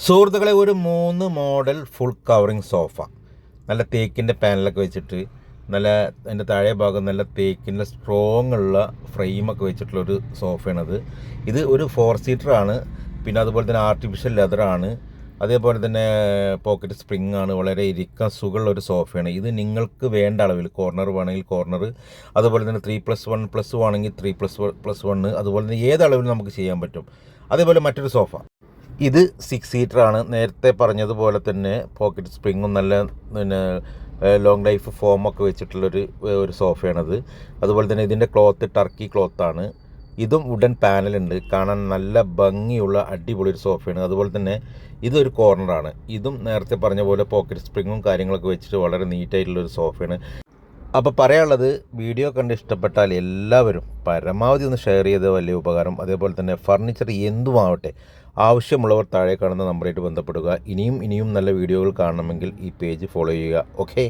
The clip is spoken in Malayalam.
സുഹൃത്തുക്കളെ, ഒരു 3 മോഡൽ ഫുൾ കവറിങ് സോഫ, നല്ല തേക്കിൻ്റെ പാനലൊക്കെ വെച്ചിട്ട്, നല്ല അതിൻ്റെ താഴെ ഭാഗം നല്ല തേക്കിൻ്റെ സ്ട്രോങ് ഉള്ള ഫ്രെയിമൊക്കെ വെച്ചിട്ടുള്ളൊരു സോഫയാണത്. ഇത് ഒരു 4 സീറ്ററാണ്. പിന്നെ അതുപോലെ തന്നെ ആർട്ടിഫിഷ്യൽ ലെതറാണ്. അതേപോലെ തന്നെ പോക്കറ്റ് സ്പ്രിങ് ആണ്. വളരെ ഇരിക്കാൻ സുഖമുള്ള ഒരു സോഫയാണ് ഇത്. നിങ്ങൾക്ക് വേണ്ട അളവിൽ കോർണർ വേണമെങ്കിൽ കോർണർ, അതുപോലെ തന്നെ 3+1+2 ആണെങ്കിൽ 3+1+1, അതുപോലെ തന്നെ ഏത് അളവിൽ നമുക്ക് ചെയ്യാൻ പറ്റും. അതേപോലെ മറ്റൊരു സോഫ, ഇത് 6 സീറ്ററാണ്. നേരത്തെ പറഞ്ഞതുപോലെ തന്നെ പോക്കറ്റ് സ്പ്രിങ്ങും നല്ല പിന്നെ ലോങ് ലൈഫ് ഫോമൊക്കെ വെച്ചിട്ടുള്ളൊരു സോഫയാണത്. അതുപോലെ തന്നെ ഇതിൻ്റെ ക്ലോത്ത് ടർക്കി ക്ലോത്താണ്. ഇതും വുഡൻ പാനലുണ്ട്. കാണാൻ നല്ല ഭംഗിയുള്ള അടിപൊളി ഒരു സോഫയാണ്. അതുപോലെ തന്നെ ഇതൊരു കോർണറാണ്. ഇതും നേരത്തെ പറഞ്ഞ പോലെ പോക്കറ്റ് സ്പ്രിങ്ങും കാര്യങ്ങളൊക്കെ വെച്ചിട്ട് വളരെ നീറ്റായിട്ടുള്ളൊരു സോഫയാണ്. അപ്പോൾ പറയാനുള്ളത്, വീഡിയോ കണ്ട് ഇഷ്ടപ്പെട്ടാൽ എല്ലാവരും പരമാവധി ഒന്ന് ഷെയർ ചെയ്ത് വലിയ ഉപകാരം. അതേപോലെ തന്നെ ഫർണിച്ചർ എന്തുമാവട്ടെ, ആവശ്യമുള്ളവർ താഴെ കാണുന്ന നമ്പറായിട്ട് ബന്ധപ്പെടുക. ഇനിയും നല്ല വീഡിയോകൾ കാണണമെങ്കിൽ ഈ പേജ് ഫോളോ ചെയ്യുക. ഓക്കെ.